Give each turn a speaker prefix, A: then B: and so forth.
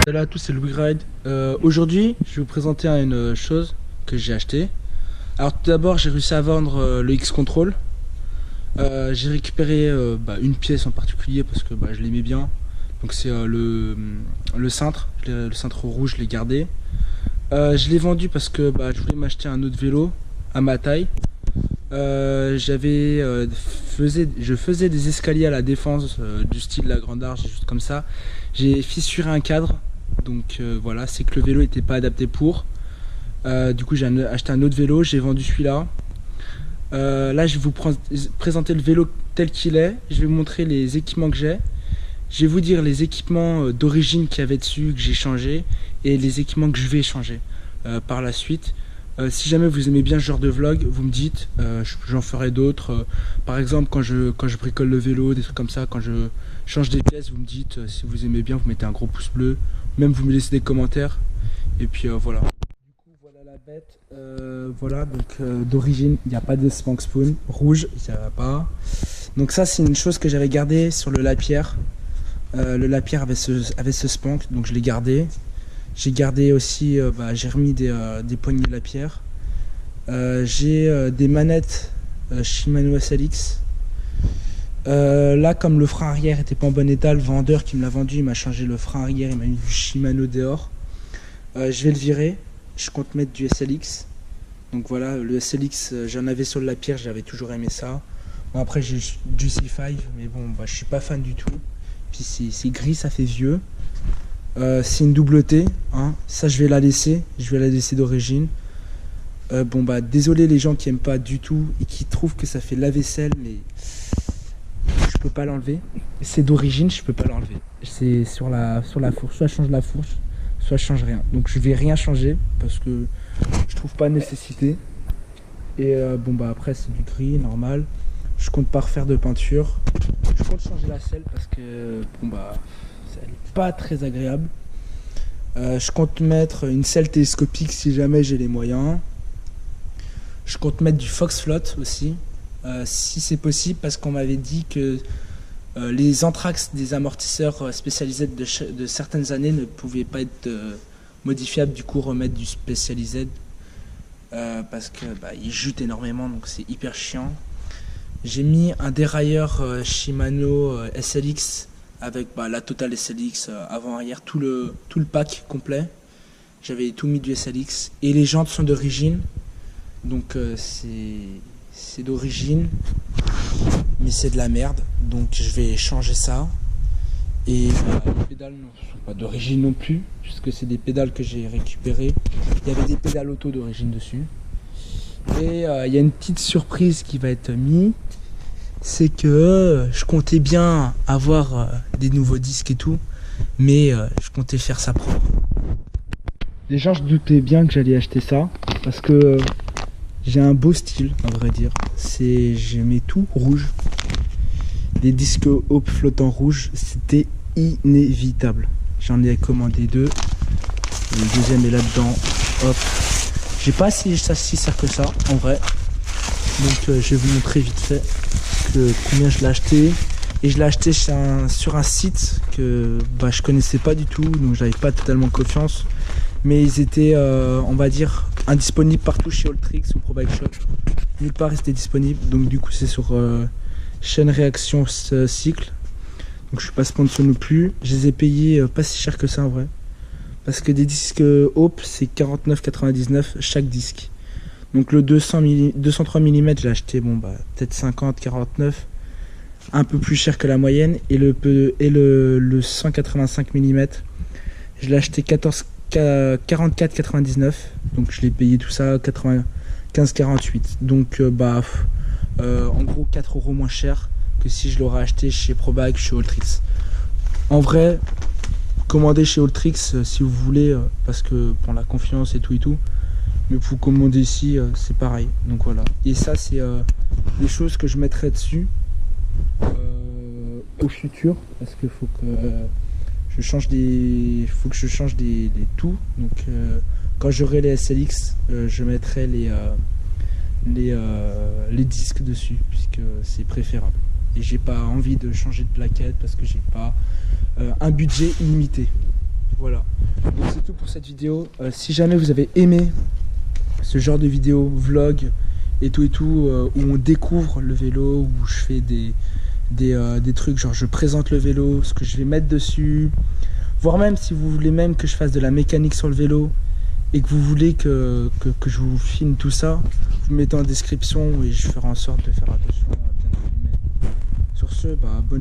A: Salut à tous, c'est Louis Ride. Aujourd'hui, je vais vous présenter une chose que j'ai acheté. Alors tout d'abord, j'ai réussi à vendre le X-Control. J'ai récupéré une pièce en particulier parce que je l'aimais bien. Donc c'est le cintre, le cintre rouge, je l'ai gardé. Je l'ai vendu parce que je voulais m'acheter un autre vélo à ma taille. Je faisais des escaliers à la Défense du style La Grande Arche, des choses comme ça. J'ai fissuré un cadre, donc voilà, c'est que le vélo n'était pas adapté pour. Du coup, j'ai acheté un autre vélo, j'ai vendu celui-là. Là, je vais vous présenter le vélo tel qu'il est. Je vais vous montrer les équipements que j'ai. Je vais vous dire les équipements d'origine qu'il y avait dessus, que j'ai changé, et les équipements que je vais changer par la suite. Si jamais vous aimez bien ce genre de vlog, vous me dites, j'en ferai d'autres. Par exemple, quand je bricole le vélo, des trucs comme ça, quand je change des pièces, vous me dites, si vous aimez bien, vous mettez un gros pouce bleu, même vous me laissez des commentaires. Et puis voilà. Du coup, voilà la bête. Voilà, donc d'origine, il n'y a pas de Spank Spoon. Rouge, il n'y a pas. Donc ça, c'est une chose que j'avais gardée sur le Lapierre. Le Lapierre avait ce Spank, donc je l'ai gardé. J'ai gardé aussi, j'ai remis des poignées Lapierre. J'ai des manettes Shimano SLX. Là, comme le frein arrière était pas en bon état, le vendeur qui me l'a vendu, il m'a changé le frein arrière, il m'a mis du Shimano dehors. Je vais le virer, je compte mettre du SLX. Donc voilà, le SLX, j'en avais sur le Lapierre, j'avais toujours aimé ça. Bon, après j'ai du C5, mais bon, je suis pas fan du tout. Puis c'est gris, ça fait vieux. C'est une double T, hein. Ça je vais la laisser d'origine. Désolé les gens qui aiment pas du tout et qui trouvent que ça fait la vaisselle, mais je peux pas l'enlever. C'est d'origine, je peux pas l'enlever. C'est sur la fourche, soit je change la fourche, soit je change rien. Donc je vais rien changer parce que je trouve pas nécessité. Et après c'est du gris normal. Je compte pas refaire de peinture. Je compte changer la selle parce que elle est pas très agréable. Je compte mettre une selle télescopique si jamais j'ai les moyens. Je compte mettre du Fox Float aussi, si c'est possible, parce qu'on m'avait dit que les anthrax des amortisseurs spécialisés de certaines années ne pouvaient pas être modifiables, du coup remettre du spécialisé parce que ils jutent énormément, donc c'est hyper chiant. J'ai mis un dérailleur Shimano SLX avec la totale SLX avant-arrière, tout le pack complet. J'avais tout mis du SLX et les jantes sont d'origine, donc c'est d'origine, mais c'est de la merde, donc je vais changer ça. Et les pédales ne sont pas d'origine non plus, puisque c'est des pédales que j'ai récupérées. Il y avait des pédales auto d'origine dessus. Et il y a une petite surprise qui va être mise. C'est que je comptais bien avoir des nouveaux disques et tout, mais je comptais faire ça propre. Déjà, je doutais bien que j'allais acheter ça, parce que j'ai un beau style, à vrai dire. Je mets tout rouge. Les disques Hope flottants rouges, c'était inévitable. J'en ai commandé 2. Le deuxième est là-dedans. Hop. J'ai pas si sert que ça, en vrai. Donc je vais vous montrer vite fait combien je l'ai acheté. Et je l'ai acheté sur un site que je connaissais pas du tout, donc j'avais pas totalement confiance. Mais ils étaient, on va dire, indisponibles partout chez Alltrix ou Pro Bike Shop. Nulle part ils étaient disponibles, donc du coup c'est sur chaîne réaction cycle. Donc je suis pas sponsor non plus. Je les ai payés pas si cher que ça en vrai. Parce que des disques Hope c'est 49,99 chaque disque. Donc le 203 mm je l'ai acheté peut-être 50, 49, un peu plus cher que la moyenne. Et le 185 mm je l'ai acheté 44,99, donc je l'ai payé tout ça 95,48. Donc en gros 4 € moins cher que si je l'aurais acheté chez ProBike, chez Alltrix. En vrai, commandez chez Alltrix si vous voulez, parce que pour la confiance et tout. Mais vous commandez ici, c'est pareil. Donc voilà. Et ça, c'est les choses que je mettrai dessus au futur, parce qu'il faut que je change des tout. Donc quand j'aurai les SLX, je mettrai les disques dessus, puisque c'est préférable. Et j'ai pas envie de changer de plaquette parce que j'ai pas un budget illimité. Voilà, donc c'est tout pour cette vidéo. Si jamais vous avez aimé ce genre de vidéo, vlog et tout, où on découvre le vélo, où je fais des trucs, genre je présente le vélo, ce que je vais mettre dessus, voire même si vous voulez même que je fasse de la mécanique sur le vélo et que vous voulez que je vous filme tout ça, vous mettez en description et je ferai en sorte de faire attention à bien filmer. Sur ce, bonne